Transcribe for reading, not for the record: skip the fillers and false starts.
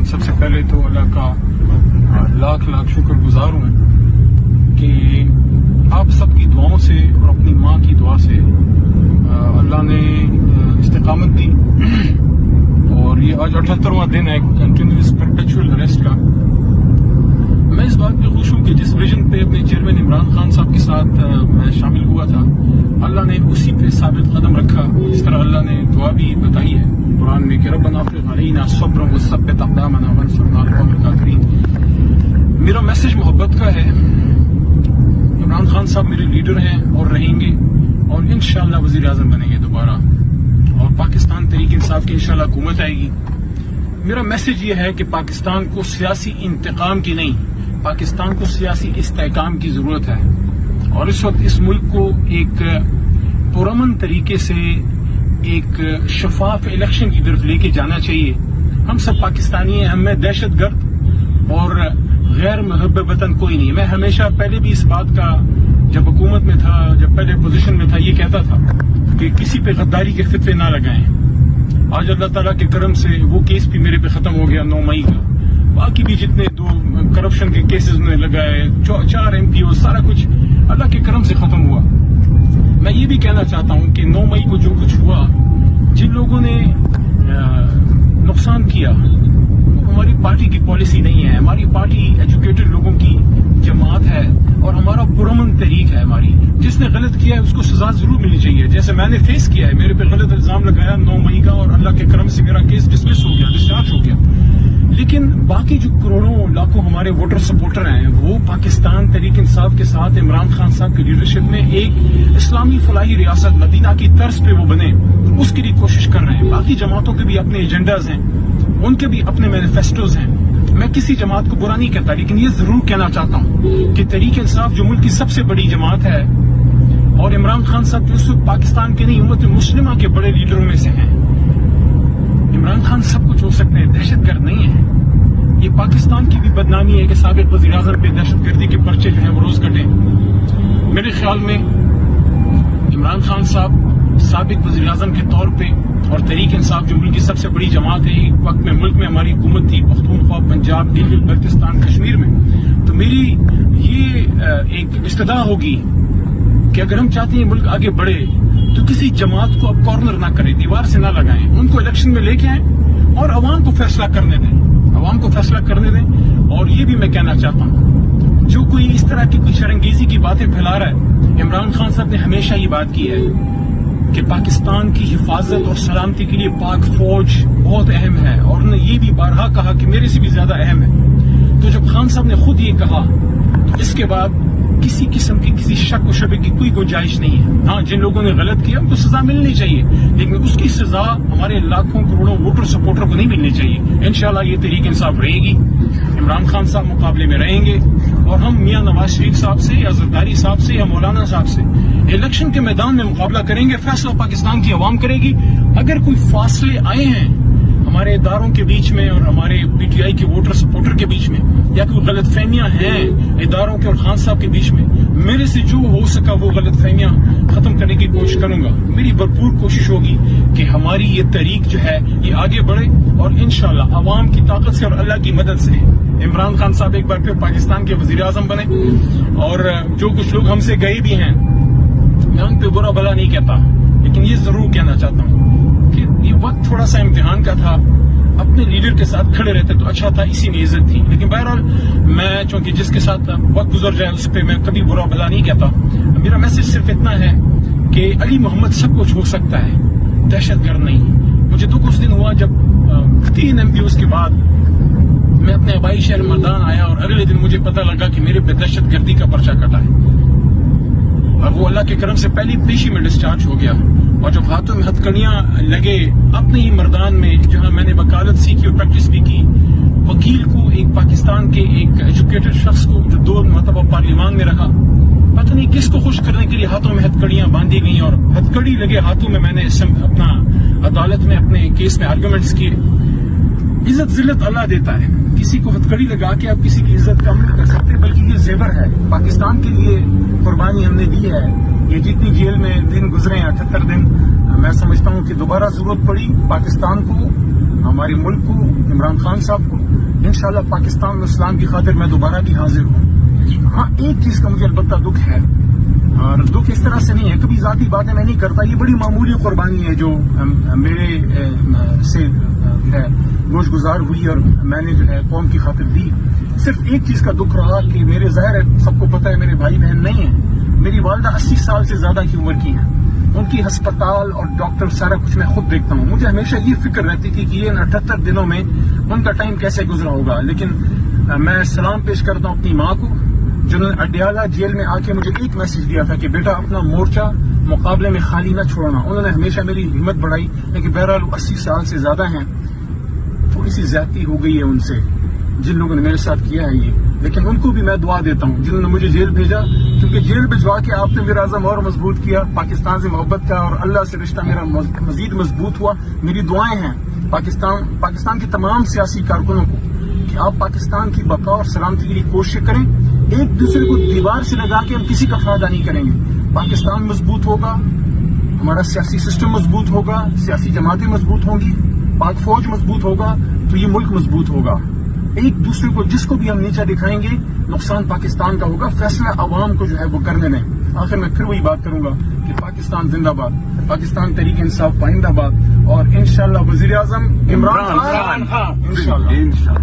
سب سے پہلے تو اللہ کا لاکھ لاکھ شکر گزار ہوں کہ آپ سب کی دعاؤں سے اور اپنی ماں کی دعا سے اللہ نے استقامت دی اور یہ آج 78واں دن ہے کنٹینیوس پرپیچول اریسٹ کا. میں اس بات پہ خوش ہوں کہ جس ویژن پہ اپنے چیئرمین عمران خان صاحب کے ساتھ میں شامل ہوا تھا اللہ نے اسی پہ ثابت قدم رکھا. جس طرح اللہ نے دعا بھی بتائی ہے قرآن میں کہ ربنا افرغ علینا صبرا وثبت اقدامنا وانصرنا علی القوم الکافرین. میرا میسج محبت کا ہے. عمران خان صاحب میرے لیڈر ہیں اور رہیں گے اور انشاءاللہ وزیر اعظم بنیں گے دوبارہ اور پاکستان تحریک انصاف کی انشاءاللہ حکومت آئے گی. میرا میسج یہ ہے کہ پاکستان کو سیاسی انتقام کی نہیں پاکستان کو سیاسی استحکام کی ضرورت ہے اور اس وقت اس ملک کو ایک پرامن طریقے سے ایک شفاف الیکشن کی طرف لے کے جانا چاہیے. ہم سب پاکستانی ہیں. ہم میں دہشت گرد اور غیر محب وطن کوئی نہیں. میں ہمیشہ پہلے بھی اس بات کا جب حکومت میں تھا جب پہلے پوزیشن میں تھا یہ کہتا تھا کہ کسی پہ غداری کے فتوے نہ لگائیں. آج اللہ تعالیٰ کے کرم سے وہ کیس بھی میرے پہ ختم ہو گیا 9 مئی کا. باقی بھی جتنے 2 کرپشن کے کیسز نے لگائے 4 MP سارا کچھ اللہ کے کرم سے ختم ہوا. میں یہ بھی کہنا چاہتا ہوں کہ 9 مئی کو جو کچھ ہوا جن لوگوں نے نقصان کیا ہماری پارٹی کی پالیسی نہیں ہے. ہماری پارٹی ایجوکیٹڈ لوگوں کی جماعت ہے اور ہمارا پرامن تحریک ہے. ہماری جس نے غلط کیا ہے اس کو سزا ضرور ملنی چاہیے. جیسے میں نے فیس کیا ہے میرے پہ غلط الزام لگایا 9 مئی کا اور اللہ کے کرم سے میرا کیس ڈسمس ہو گیا ڈسچارج ہو گیا. لیکن باقی جو کروڑوں لاکھوں ہمارے ووٹر سپورٹر ہیں وہ پاکستان تحریک انصاف کے ساتھ عمران خان صاحب کی لیڈرشپ میں ایک اسلامی فلاحی ریاست مدینہ کی طرز پہ وہ بنے اس کے لیے کوشش کر رہے ہیں. باقی جماعتوں کے بھی اپنے ایجنڈاز ہیں ان کے بھی اپنے مینیفیسٹوز ہیں. میں کسی جماعت کو برا نہیں کہتا لیکن یہ ضرور کہنا چاہتا ہوں کہ تحریک انصاف جو ملک کی سب سے بڑی جماعت ہے اور عمران خان صاحب جو اس وقت پاکستان کے نہیں امت مسلمہ کے بڑے لیڈروں میں سے ہیں. عمران خان سب کچھ ہو سکتے ہیں دہشت گرد نہیں ہے. یہ پاکستان کی بھی بدنامی ہے کہ سابق وزیر اعظم پہ دہشت گردی کے پرچے جو ہیں وہ روز کٹیں. میرے خیال میں عمران خان صاحب سابق وزیر اعظم کے طور پہ اور تحریک انصاف جو ملک کی سب سے بڑی جماعت ہے ایک وقت میں ملک میں ہماری حکومت تھی پختونخوا پنجاب دلی بلتستان کشمیر میں تو میری یہ ایک استدعا ہوگی کہ اگر ہم چاہتے ہیں ملک آگے بڑھے تو کسی جماعت کو اب کارنر نہ کریں دیوار سے نہ لگائیں. ان کو الیکشن میں لے کے آئیں اور عوام کو فیصلہ کرنے دیں اور یہ بھی میں کہنا چاہتا ہوں جو کوئی اس طرح کی کوئی شرنگیزی کی باتیں پھیلا رہا ہے عمران خان صاحب نے ہمیشہ یہ بات کی ہے کہ پاکستان کی حفاظت اور سلامتی کے لیے پاک فوج بہت اہم ہے اور انہوں نے یہ بھی بارہا کہا کہ میرے سے بھی زیادہ اہم ہے. تو جب خان صاحب نے خود یہ کہا تو اس کے بعد کسی قسم کی کسی شک و شبے کی کوئی گنجائش نہیں ہے. ہاں جن لوگوں نے غلط کیا ان کو سزا ملنی چاہیے لیکن اس کی سزا ہمارے لاکھوں کروڑوں ووٹر سپورٹر کو نہیں ملنی چاہیے. انشاءاللہ یہ تحریک انصاف رہے گی. عمران خان صاحب مقابلے میں رہیں گے اور ہم میاں نواز شریف صاحب سے یا زرداری صاحب سے یا مولانا صاحب سے الیکشن کے میدان میں مقابلہ کریں گے. فیصلہ پاکستان کی عوام کرے گی. اگر کوئی فاصلے آئے ہیں ہمارے اداروں کے بیچ میں اور ہمارے PTI کے ووٹر سپورٹر کے بیچ میں یا کوئی غلط فہمیاں ہیں اداروں کے اور خان صاحب کے بیچ میں میرے سے جو ہو سکا وہ غلط فہمیاں ختم کرنے کی کوشش کروں گا. میری بھرپور کوشش ہوگی کہ ہماری یہ تحریک جو ہے یہ آگے بڑھے اور انشاءاللہ عوام کی طاقت سے اور اللہ کی مدد سے عمران خان صاحب ایک بار پھر پاکستان کے وزیر اعظم بنے. اور جو کچھ لوگ ہم سے گئے بھی ہیں میں ان پہ برا بھلا نہیں کہتا لیکن یہ ضرور کہنا چاہتا ہوں کہ یہ وقت تھوڑا سا امتحان کا تھا. اپنے لیڈر کے ساتھ کھڑے رہتے تو اچھا تھا اسی میں عزت تھی. لیکن بہرحال میں چونکہ جس کے ساتھ وقت گزر جائے اس پہ میں کبھی برا بھلا نہیں کہتا. میرا میسج صرف اتنا ہے کہ علی محمد سب کچھ ہو سکتا ہے دہشت گرد نہیں. مجھے تو کچھ دن ہوا جب 3 MPs کے بعد میں اپنے آبائی شہر مردان آیا اور اگلے دن مجھے پتہ لگا کہ میرے پہ دہشت گردی کا پرچہ کٹا ہے اور وہ اللہ کے کرم سے پہلی پیشی میں ڈسچارج ہو گیا. اور جب ہاتھوں میں ہتھکڑیاں لگے اپنے ہی مردان میں جہاں میں نے وکالت سیکھی اور پریکٹس بھی کی وکیل کو ایک پاکستان کے ایک ایجوکیٹڈ شخص کو جو 2 مرتبہ پارلیمان میں رہا پتہ نہیں کس کو خوش کرنے کے لیے ہاتھوں میں ہتھکڑیاں باندھی گئیں اور ہتھکڑی لگے ہاتھوں میں نے اپنا عدالت میں اپنے کیس میں آرگومنٹس کیے. عزت ذلت اللہ دیتا ہے. کسی کو ہتھکڑی لگا کے آپ کسی کی عزت کم نہیں کر سکتے بلکہ یہ زیور ہے. پاکستان کے لیے قربانی ہم نے دی ہے. یہ جتنی جیل میں دن گزرے ہیں 78 دن میں سمجھتا ہوں کہ دوبارہ ضرورت پڑی پاکستان کو ہمارے ملک کو عمران خان صاحب کو انشاءاللہ پاکستان میں اسلام کی خاطر میں دوبارہ بھی حاضر ہوں. ہاں ایک چیز کا مجھے البتہ دکھ ہے, اور دکھ اس طرح سے نہیں ہے, کبھی ذاتی باتیں میں نہیں کرتا, یہ بڑی معمولی قربانی ہے جو میرے سے ہے گوش گزار ہوئی اور میں نے جو ہے قوم کی خاطر دی. صرف ایک چیز کا دکھ رہا کہ میرے ظاہر ہے سب کو پتہ ہے میرے بھائی بہن نہیں ہیں, میری والدہ 80 سال سے زیادہ کی عمر کی ہیں, ان کی ہسپتال اور ڈاکٹر سارا کچھ میں خود دیکھتا ہوں. مجھے ہمیشہ یہ فکر رہتی تھی کہ یہ 78 دنوں میں ان کا ٹائم کیسے گزرا ہوگا. لیکن میں سلام پیش کرتا ہوں اپنی ماں کو, جنہوں نے اڈیالہ جیل میں آ کے مجھے ایک میسج دیا تھا کہ بیٹا اپنا مورچہ مقابلے میں خالی نہ چھوڑنا. انہوں نے ہمیشہ میری ہمت بڑھائی, لیکن بہرحال 80 سال سے زیادہ ہیں, تھوڑی سی زیادتی ہو گئی ہے ان سے جن لوگوں نے میرے ساتھ کیا ہے یہ. لیکن ان کو بھی میں دعا دیتا ہوں جنہوں نے مجھے جیل بھیجا, کیونکہ جیل بھجوا کے آپ نے میرا عزم اور مضبوط کیا, پاکستان سے محبت کا اور اللہ سے رشتہ میرا مزید مضبوط ہوا. میری دعائیں ہیں پاکستان کے تمام سیاسی کارکنوں کو کہ آپ پاکستان کی بقا اور سلامتی کے لیے کوشش کریں. ایک دوسرے کو دیوار سے لگا کے ہم کسی کا فائدہ نہیں کریں گے. پاکستان مضبوط ہوگا, ہمارا سیاسی سسٹم مضبوط ہوگا, سیاسی جماعتیں مضبوط ہوں گی, پاک فوج مضبوط ہوگا تو یہ ملک مضبوط ہوگا. ایک دوسرے کو جس کو بھی ہم نیچا دکھائیں گے نقصان پاکستان کا ہوگا. فیصلہ عوام کو جو ہے وہ کرنے دیں. آخر میں پھر وہی بات کروں گا کہ پاکستان زندہ باد, پاکستان تحریک انصاف پائندہ باد, اور انشاءاللہ وزیر اعظم عمران خان انشاءاللہ.